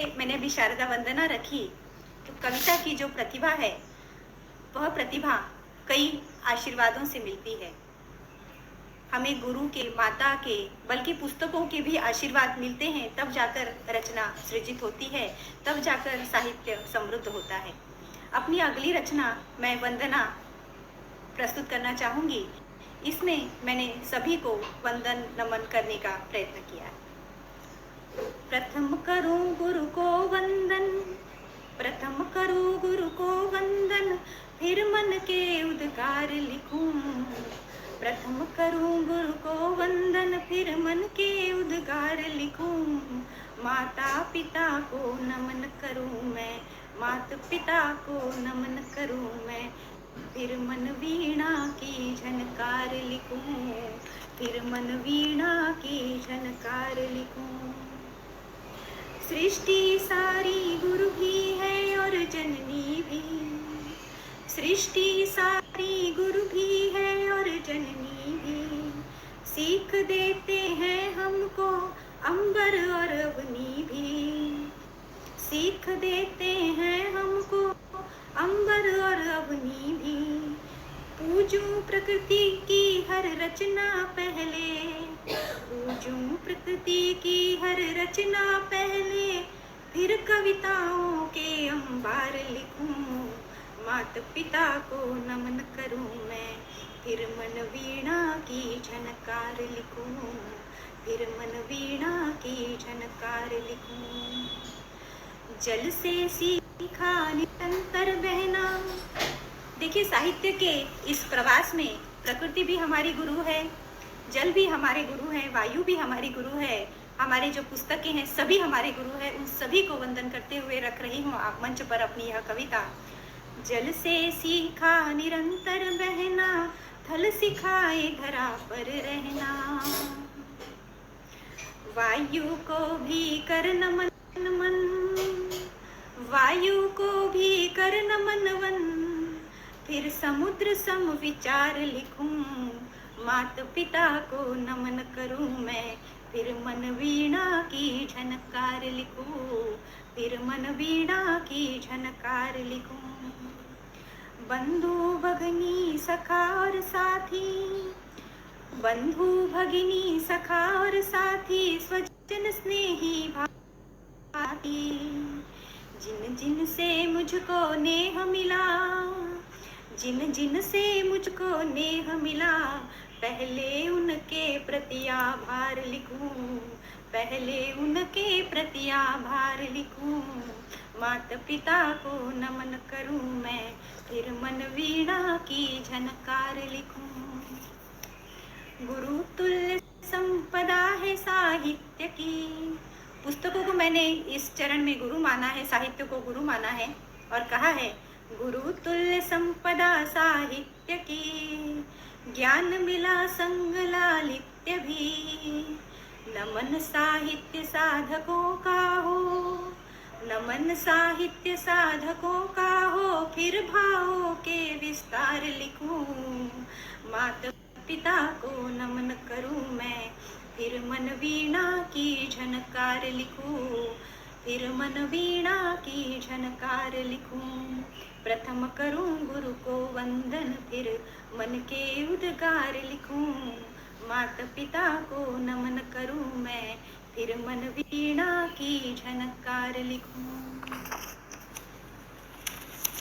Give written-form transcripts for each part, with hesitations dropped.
मैंने अभी शारदा वंदना रखी तो कविता की जो प्रतिभा है वह प्रतिभा कई आशीर्वादों से मिलती है। हमें गुरु के, माता के, बल्कि पुस्तकों के भी आशीर्वाद मिलते हैं, तब जाकर रचना सृजित होती है, तब जाकर साहित्य समृद्ध होता है। अपनी अगली रचना मैं वंदना प्रस्तुत करना चाहूँगी। इसमें मैंने सभी को वंदन नमन करने का प्रयत्न किया है। प्रथम करूं गुरु को वंदन, प्रथम करूं गुरु को वंदन, फिर मन के उद्गार लिखूं। प्रथम करूं गुरु को वंदन, फिर मन के उद्गार लिखूं। माता पिता को नमन करूं मैं, माता पिता को नमन करूं मैं, फिर मन वीणा की झनकार लिखूं, फिर मन वीणा की झनकार लिखूं। सृष्टि सारी गुरु भी है और जननी भी, सृष्टि सारी गुरु भी है और जननी भी। सीख देते हैं हमको अंबर और अवनी भी, सीख देते हैं हमको अंबर और अवनी भी। पूजूं प्रकृति की हर रचना पहले, पूजूं प्रकृति की हर रचना पहले, फिर कविताओं के अंबार लिखूं। मात पिता को नमन करूं मैं, फिर मन वीणा की झनकार लिखूं, फिर मन वीणा की झनकार लिखूं। जल से सीखा निरंतर बहना। देखिए, साहित्य के इस प्रवास में प्रकृति भी हमारी गुरु है, जल भी हमारे गुरु हैं, वायु भी हमारी गुरु है, हमारे जो पुस्तकें हैं सभी हमारे गुरु हैं। उन सभी को वंदन करते हुए रख रही हूँ आप मंच पर अपनी यह कविता। जल से सीखा निरंतर बहना, थल सिखाए धरा पर रहना। वायु को भी कर नमन मन, वायु को भी कर नमन वन, फिर समुद्र सम विचार लिखूं। मात पिता को नमन करूं मैं, फिर मन वीणा की झनकार लिखूं, फिर मन वीणा की झनकार लिखूं। बंधु भगिनी सखा और साथी, बंधु भगिनी सखा और साथी, स्वजन स्नेही भाती। जिन जिन से मुझको नेह मिला, जिन जिन से मुझको नेह मिला, पहले उनके प्रति आभार लिखूं, पहले उनके प्रति आभार लिखूं। माता पिता को नमन करूं मैं, फिर मन वीणा की झनकार लिखूं। गुरु तुल्य संपदा है साहित्य की। पुस्तकों को मैंने इस चरण में गुरु माना है, साहित्य को गुरु माना है और कहा है गुरु तुल्य संपदा साहित्य की। ज्ञान मिला संग लालित्य भी, नमन साहित्य साधकों का हो, नमन साहित्य साधकों का हो, फिर भावों के विस्तार लिखूं। माता पिता को नमन करूं मैं, फिर मन वीणा की झनकार लिखूं, फिर मन वीणा की झनकार लिखूं। प्रथम करूं गुरु को वंदन, फिर मन के उद्गार लिखूं। माता पिता को नमन करूं मैं, फिर मन वीणा की झनकार लिखूं।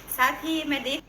साथ ही मैं देख